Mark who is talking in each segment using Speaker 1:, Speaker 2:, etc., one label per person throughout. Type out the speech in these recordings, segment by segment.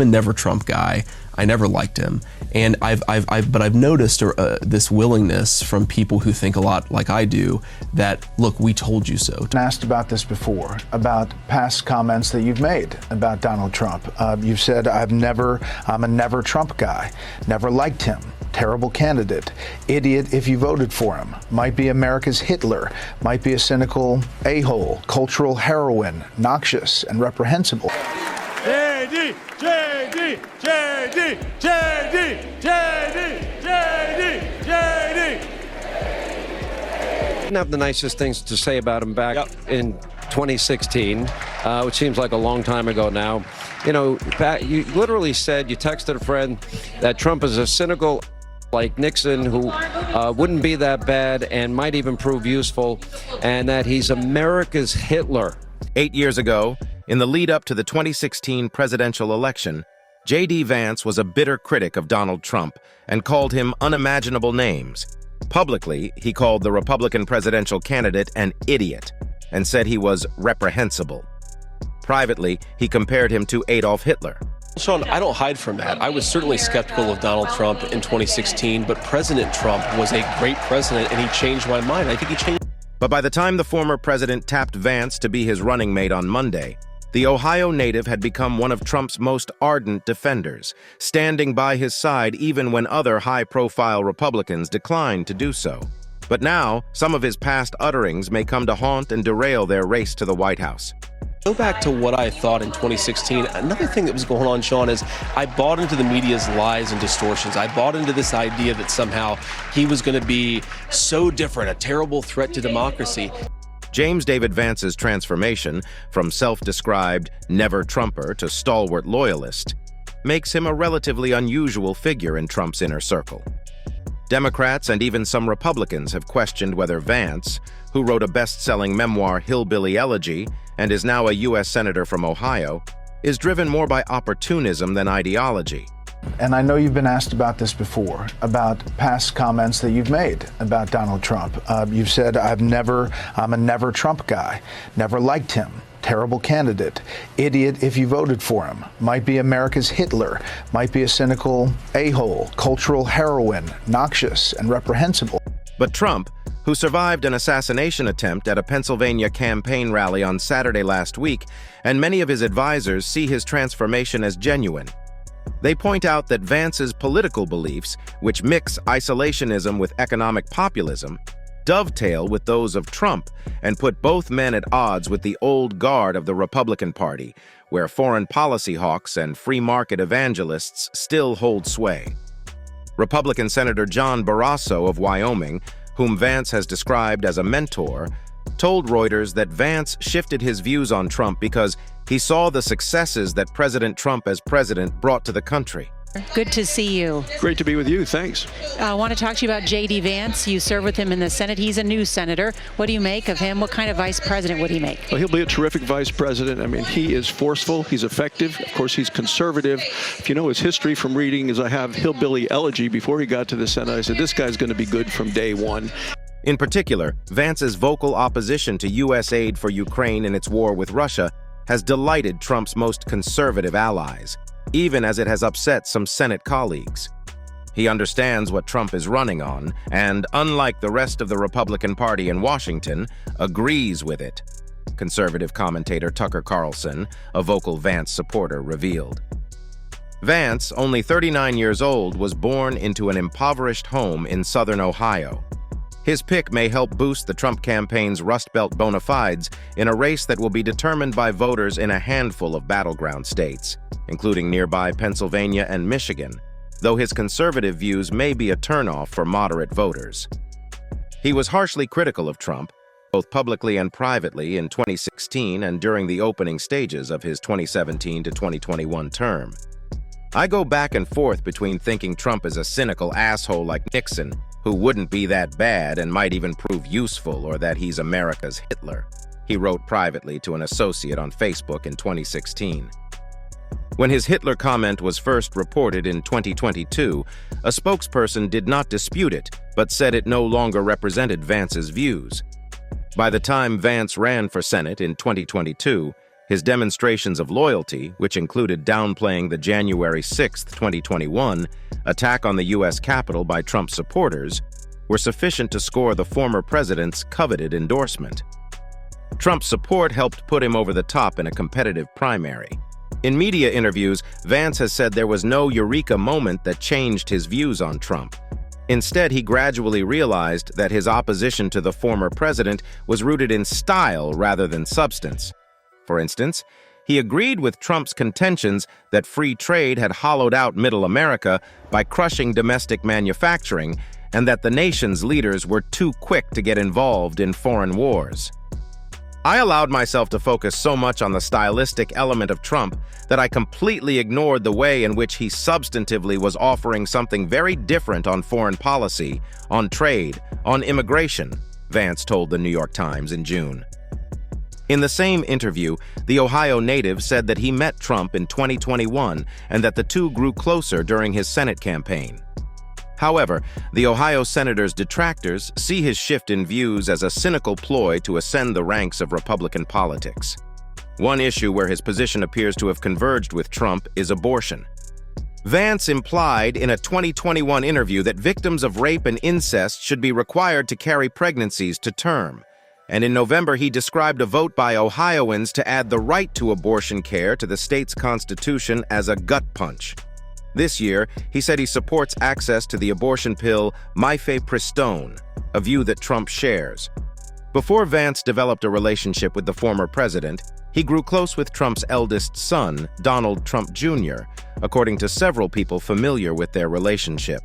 Speaker 1: a never Trump guy. I never liked him, and I've noticed this willingness from people who think a lot like I do that, look, we told you so.
Speaker 2: Asked about this before, about past comments that you've made about Donald Trump. You've said, I'm a never Trump guy, never liked him, terrible candidate, idiot if you voted for him, might be America's Hitler, might be a cynical a-hole, cultural heroine, noxious and reprehensible.
Speaker 3: JD, JD, JD, JD, JD, JD, JD.
Speaker 4: Didn't have the nicest things to say about him back in 2016, which seems like a long time ago now. You know, you literally said, you texted a friend that Trump is a cynical like Nixon who wouldn't be that bad and might even prove useful, and that he's America's Hitler.
Speaker 5: 8 years ago, in the lead-up to the 2016 presidential election, J.D. Vance was a bitter critic of Donald Trump and called him unimaginable names. Publicly, he called the Republican presidential candidate an idiot and said he was reprehensible. Privately, he compared him to Adolf Hitler.
Speaker 1: Sean, I don't hide from that. I was certainly skeptical of Donald Trump in 2016, but President Trump was a great president, and he changed my mind. I think he changed.
Speaker 5: But by the time the former president tapped Vance to be his running mate on Monday, the Ohio native had become one of Trump's most ardent defenders, standing by his side even when other high-profile Republicans declined to do so. But now, some of his past utterings may come to haunt and derail their race to the White House.
Speaker 1: Go back to what I thought in 2016. Another thing that was going on, Sean, is I bought into the media's lies and distortions. I bought into this idea that somehow he was going to be so different, a terrible threat to democracy.
Speaker 5: James David Vance's transformation from self-described never-Trumper to stalwart loyalist makes him a relatively unusual figure in Trump's inner circle. Democrats and even some Republicans have questioned whether Vance, who wrote a best-selling memoir, Hillbilly Elegy, and is now a U.S. Senator from Ohio, is driven more by opportunism than ideology.
Speaker 2: And I know you've been asked about this before, about past comments that you've made about Donald Trump. You've said, I'm a never Trump guy, never liked him, terrible candidate, idiot if you voted for him, might be America's Hitler, might be a cynical a-hole, cultural heroine, noxious and reprehensible.
Speaker 5: But Trump, who survived an assassination attempt at a Pennsylvania campaign rally on Saturday last week, and many of his advisors see his transformation as genuine. They point out that Vance's political beliefs, which mix isolationism with economic populism, dovetail with those of Trump and put both men at odds with the old guard of the Republican Party, where foreign policy hawks and free market evangelists still hold sway. Republican Senator John Barrasso of Wyoming, whom Vance has described as a mentor, told Reuters that Vance shifted his views on Trump because he saw the successes that President Trump as president brought to the country.
Speaker 6: Good to see you.
Speaker 3: Great to be with you. Thanks.
Speaker 6: I want to talk to you about J.D. Vance. You serve with him in the Senate. He's a new senator. What do you make of him? What kind of vice president would he make?
Speaker 3: Well, he'll be a terrific vice president. I mean, he is forceful. He's effective. Of course, he's conservative. If you know his history from reading, as I have Hillbilly Elegy, before he got to the Senate, I said, this guy's going to be good from day one.
Speaker 5: In particular, Vance's vocal opposition to U.S. aid for Ukraine in its war with Russia has delighted Trump's most conservative allies, even as it has upset some Senate colleagues. He understands what Trump is running on, and, unlike the rest of the Republican Party in Washington, agrees with it, conservative commentator Tucker Carlson, a vocal Vance supporter, revealed. Vance, only 39 years old, was born into an impoverished home in southern Ohio. His pick may help boost the Trump campaign's Rust Belt bona fides in a race that will be determined by voters in a handful of battleground states, including nearby Pennsylvania and Michigan, though his conservative views may be a turnoff for moderate voters. He was harshly critical of Trump, both publicly and privately, in 2016 and during the opening stages of his 2017 to 2021 term. I go back and forth between thinking Trump is a cynical asshole like Nixon, who wouldn't be that bad and might even prove useful, or that he's America's Hitler, he wrote privately to an associate on Facebook in 2016. When his Hitler comment was first reported in 2022, a spokesperson did not dispute it, but said it no longer represented Vance's views. By the time Vance ran for Senate in 2022, His demonstrations of loyalty, which included downplaying the January 6, 2021, attack on the U.S. Capitol by Trump supporters, were sufficient to score the former president's coveted endorsement. Trump's support helped put him over the top in a competitive primary. In media interviews, Vance has said there was no eureka moment that changed his views on Trump. Instead, he gradually realized that his opposition to the former president was rooted in style rather than substance. For instance, he agreed with Trump's contentions that free trade had hollowed out Middle America by crushing domestic manufacturing and that the nation's leaders were too quick to get involved in foreign wars. I allowed myself to focus so much on the stylistic element of Trump that I completely ignored the way in which he substantively was offering something very different on foreign policy, on trade, on immigration, Vance told the New York Times in June. In the same interview, the Ohio native said that he met Trump in 2021 and that the two grew closer during his Senate campaign. However, the Ohio senator's detractors see his shift in views as a cynical ploy to ascend the ranks of Republican politics. One issue where his position appears to have converged with Trump is abortion. Vance implied in a 2021 interview that victims of rape and incest should be required to carry pregnancies to term. And in November, he described a vote by Ohioans to add the right to abortion care to the state's constitution as a gut punch. This year, he said he supports access to the abortion pill mifepristone, a view that Trump shares. Before Vance developed a relationship with the former president, he grew close with Trump's eldest son, Donald Trump Jr., according to several people familiar with their relationship.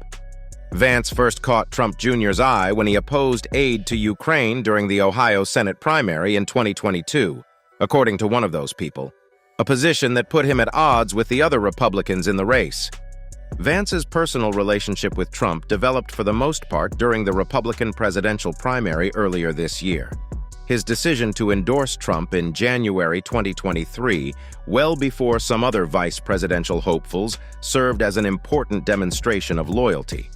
Speaker 5: Vance first caught Trump Jr.'s eye when he opposed aid to Ukraine during the Ohio Senate primary in 2022, according to one of those people, a position that put him at odds with the other Republicans in the race. Vance's personal relationship with Trump developed for the most part during the Republican presidential primary earlier this year. His decision to endorse Trump in January 2023, well before some other vice presidential hopefuls, served as an important demonstration of loyalty.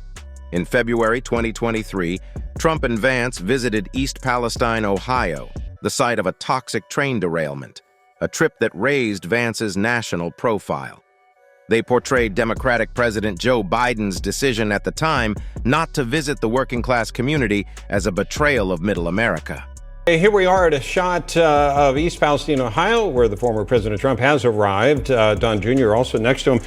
Speaker 5: In February 2023, Trump and Vance visited East Palestine, Ohio, the site of a toxic train derailment, a trip that raised Vance's national profile. They portrayed Democratic President Joe Biden's decision at the time not to visit the working-class community as a betrayal of Middle America.
Speaker 7: Here we are at a shot of East Palestine, Ohio, where the former President Trump has arrived. Don Jr. also next to him.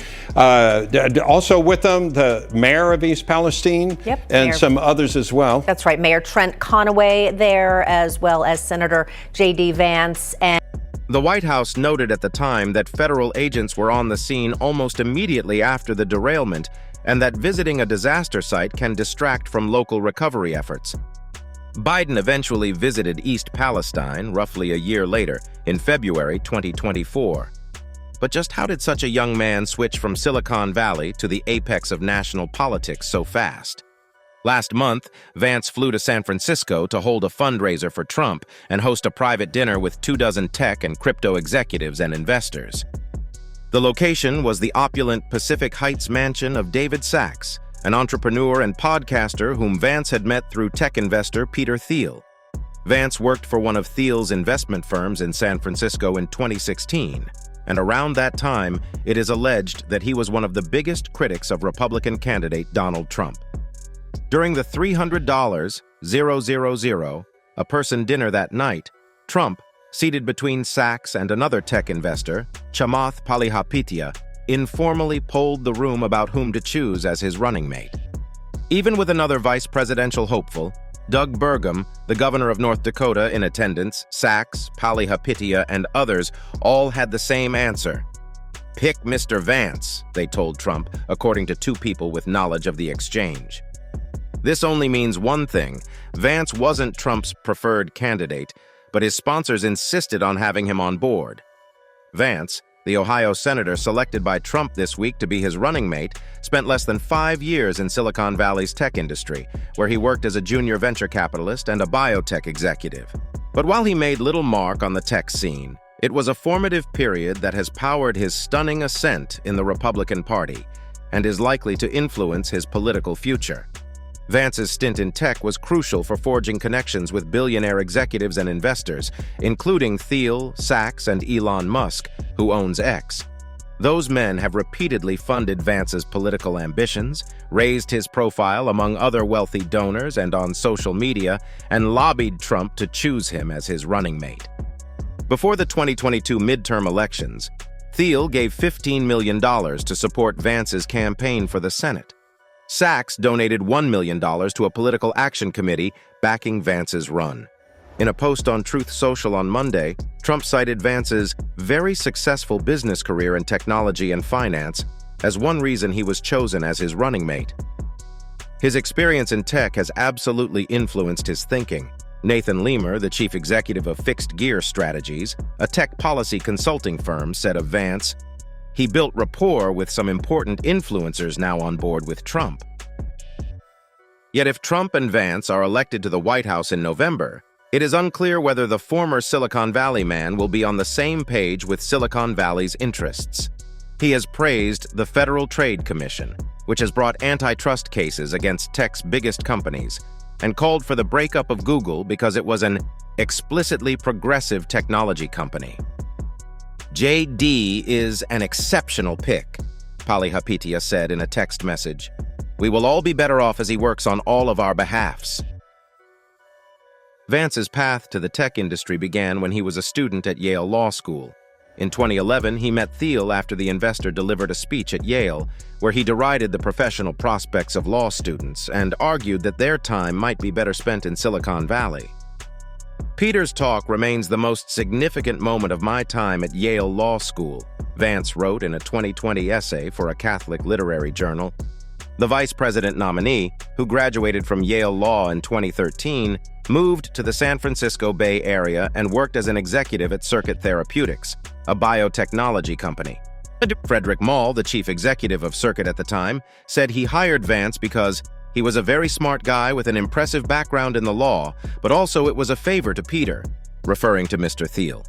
Speaker 7: Also with them, the mayor of East Palestine, and some others as well.
Speaker 8: That's right. Mayor Trent Conaway there, as well as Senator J.D. Vance. And
Speaker 5: the White House noted at the time that federal agents were on the scene almost immediately after the derailment and that visiting a disaster site can distract from local recovery efforts. Biden eventually visited East Palestine roughly a year later, in February 2024. But just how did such a young man switch from Silicon Valley to the apex of national politics so fast? Last month, Vance flew to San Francisco to hold a fundraiser for Trump and host a private dinner with 24 tech and crypto executives and investors. The location was the opulent Pacific Heights mansion of David Sachs, an entrepreneur and podcaster whom Vance had met through tech investor Peter Thiel. Vance worked for one of Thiel's investment firms in San Francisco in 2016, and around that time, it is alleged that he was one of the biggest critics of Republican candidate Donald Trump. During the $300,000 a person dinner that night, Trump, seated between Sachs and another tech investor, Chamath Palihapitiya, informally polled the room about whom to choose as his running mate. Even with another vice presidential hopeful, Doug Burgum, the governor of North Dakota, in attendance, Sachs, Palihapitiya, and others all had the same answer. Pick Mr. Vance, they told Trump, according to two people with knowledge of the exchange. This only means one thing: Vance wasn't Trump's preferred candidate, but his sponsors insisted on having him on board. Vance, the Ohio senator selected by Trump this week to be his running mate, spent less than 5 years in Silicon Valley's tech industry, where he worked as a junior venture capitalist and a biotech executive. But while he made little mark on the tech scene, it was a formative period that has powered his stunning ascent in the Republican Party and is likely to influence his political future. Vance's stint in tech was crucial for forging connections with billionaire executives and investors, including Thiel, Sachs, and Elon Musk, who owns X. Those men have repeatedly funded Vance's political ambitions, raised his profile among other wealthy donors and on social media, and lobbied Trump to choose him as his running mate. Before the 2022 midterm elections, Thiel gave $15 million to support Vance's campaign for the Senate. Sachs donated $1 million to a political action committee backing Vance's run. In a post on Truth Social on Monday, Trump cited Vance's very successful business career in technology and finance as one reason he was chosen as his running mate. His experience in tech has absolutely influenced his thinking. Nathan Lemur, the chief executive of Fixed Gear Strategies, a tech policy consulting firm, said of Vance, "He built rapport with some important influencers now on board with Trump." Yet if Trump and Vance are elected to the White House in November, it is unclear whether the former Silicon Valley man will be on the same page with Silicon Valley's interests. He has praised the Federal Trade Commission, which has brought antitrust cases against tech's biggest companies, and called for the breakup of Google because it was an explicitly progressive technology company. JD is an exceptional pick, Palihapitiya said in a text message. "We will all be better off as he works on all of our behalfs." Vance's path to the tech industry began when he was a student at Yale Law School. In 2011, he met Thiel after the investor delivered a speech at Yale, where he derided the professional prospects of law students and argued that their time might be better spent in Silicon Valley. "Peter's talk remains the most significant moment of my time at Yale Law School," Vance wrote in a 2020 essay for a Catholic literary journal. The vice president nominee, who graduated from Yale Law in 2013, moved to the San Francisco Bay Area and worked as an executive at Circuit Therapeutics, a biotechnology company. Frederick Mall, the chief executive of Circuit at the time, said he hired Vance because he was a very smart guy with an impressive background in the law, but also it was a favor to Peter, referring to Mr. Thiel.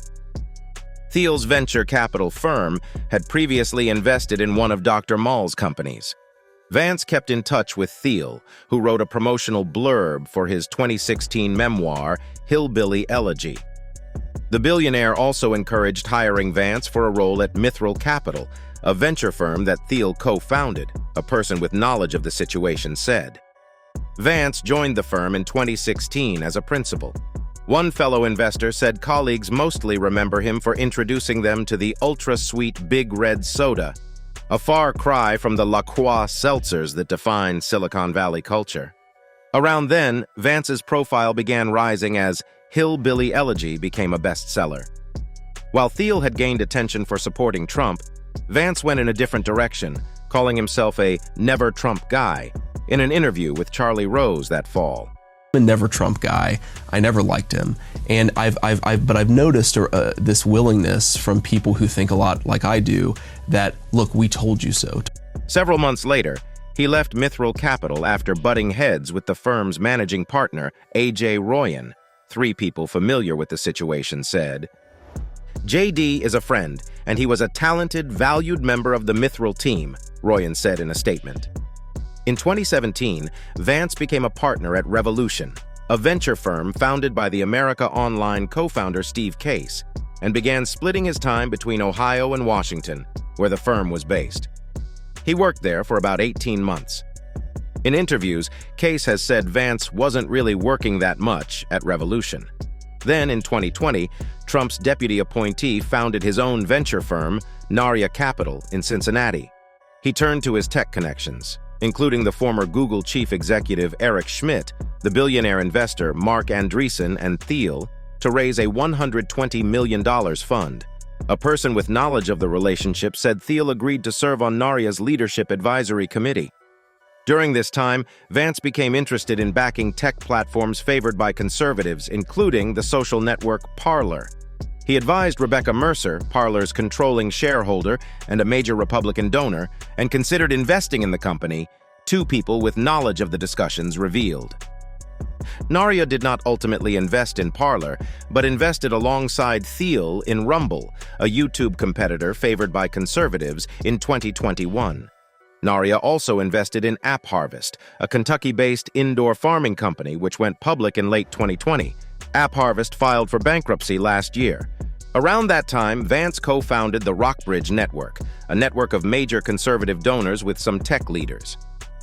Speaker 5: Thiel's venture capital firm had previously invested in one of Dr. Mall's companies. Vance kept in touch with Thiel, who wrote a promotional blurb for his 2016 memoir, Hillbilly Elegy. The billionaire also encouraged hiring Vance for a role at Mithril Capital, a venture firm that Thiel co-founded, a person with knowledge of the situation said. Vance joined the firm in 2016 as a principal. One fellow investor said colleagues mostly remember him for introducing them to the ultra-sweet Big Red soda, a far cry from the La Croix seltzers that define Silicon Valley culture. Around then, Vance's profile began rising as Hillbilly Elegy became a bestseller. While Thiel had gained attention for supporting Trump, Vance went in a different direction, calling himself a never Trump guy, in an interview with Charlie Rose that fall.
Speaker 1: I'm a never Trump guy. I never liked him, and I've noticed this willingness from people who think a lot like I do that, look, we told you so.
Speaker 5: Several months later, he left Mithril Capital after butting heads with the firm's managing partner, A.J. Royan. 3 people familiar with the situation said, "JD is a friend, and he was a talented, valued member of the Mithril team," Royan said in a statement. In 2017, Vance became a partner at Revolution, a venture firm founded by the America Online co-founder Steve Case, and began splitting his time between Ohio and Washington, where the firm was based. He worked there for about 18 months. In interviews, Case has said Vance wasn't really working that much at Revolution. Then, in 2020, Trump's deputy appointee founded his own venture firm, Narya Capital, in Cincinnati. He turned to his tech connections, including the former Google chief executive Eric Schmidt, the billionaire investor Mark Andreessen, and Thiel, to raise a $120 million fund. A person with knowledge of the relationship said Thiel agreed to serve on Narya's leadership advisory committee. During this time, Vance became interested in backing tech platforms favored by conservatives, including the social network Parler. He advised Rebecca Mercer, Parler's controlling shareholder and a major Republican donor, and considered investing in the company, 2 people with knowledge of the discussions revealed. Narya did not ultimately invest in Parler, but invested alongside Thiel in Rumble, a YouTube competitor favored by conservatives, in 2021. Naria also invested in App Harvest, a Kentucky-based indoor farming company which went public in late 2020. App Harvest filed for bankruptcy last year. Around that time, Vance co-founded the Rockbridge Network, a network of major conservative donors with some tech leaders.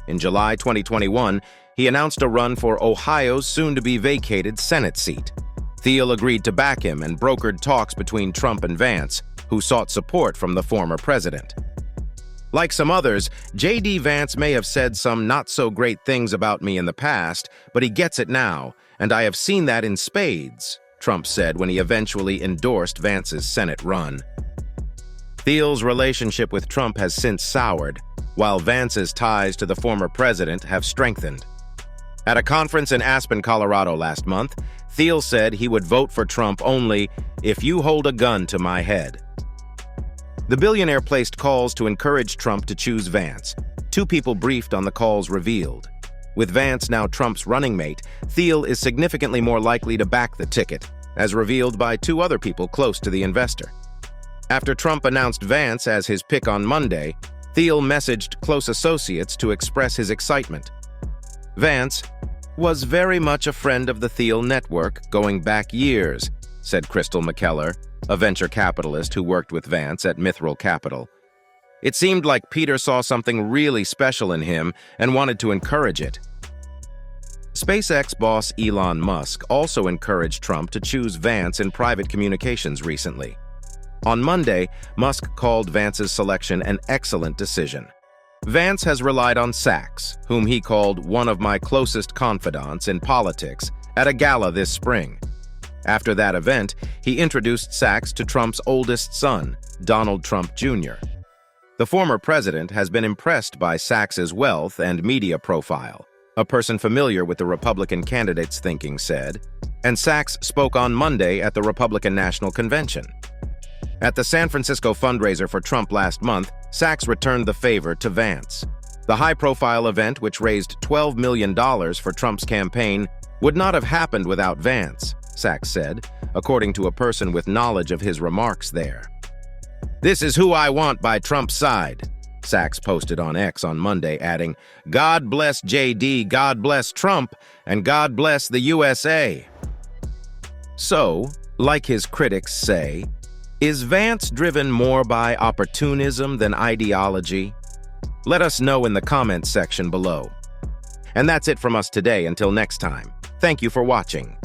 Speaker 5: In July 2021, he announced a run for Ohio's soon-to-be-vacated Senate seat. Thiel agreed to back him and brokered talks between Trump and Vance, who sought support from the former president. Like some others, J.D. Vance may have said some not-so-great things about me in the past, but he gets it now, and I have seen that in spades, Trump said when he eventually endorsed Vance's Senate run. Thiel's relationship with Trump has since soured, while Vance's ties to the former president have strengthened. At a conference in Aspen, Colorado last month, Thiel said he would vote for Trump only if you hold a gun to my head. The billionaire placed calls to encourage Trump to choose Vance. Two people briefed on the calls revealed. With Vance now Trump's running mate, Thiel is significantly more likely to back the ticket, as revealed by two other people close to the investor. After Trump announced Vance as his pick on Monday, Thiel messaged close associates to express his excitement. Vance was very much a friend of the Thiel network going back years, said Crystal McKellar, a venture capitalist who worked with Vance at Mithril Capital. It seemed like Peter saw something really special in him and wanted to encourage it. SpaceX boss Elon Musk also encouraged Trump to choose Vance in private communications recently. On Monday, Musk called Vance's selection an excellent decision. Vance has relied on Sachs, whom he called one of my closest confidants in politics, at a gala this spring. After that event, he introduced Sachs to Trump's oldest son, Donald Trump Jr. The former president has been impressed by Sachs's wealth and media profile, a person familiar with the Republican candidate's thinking said, and Sachs spoke on Monday at the Republican National Convention. At the San Francisco fundraiser for Trump last month, Sachs returned the favor to Vance. The high-profile event, which raised $12 million for Trump's campaign, would not have happened without Vance, Sachs said, according to a person with knowledge of his remarks there. "This is who I want by Trump's side," Sachs posted on X on Monday, adding, "God bless JD, God bless Trump, and God bless the USA." So, like his critics say, is Vance driven more by opportunism than ideology? Let us know in the comments section below. And that's it from us today. Until next time, thank you for watching.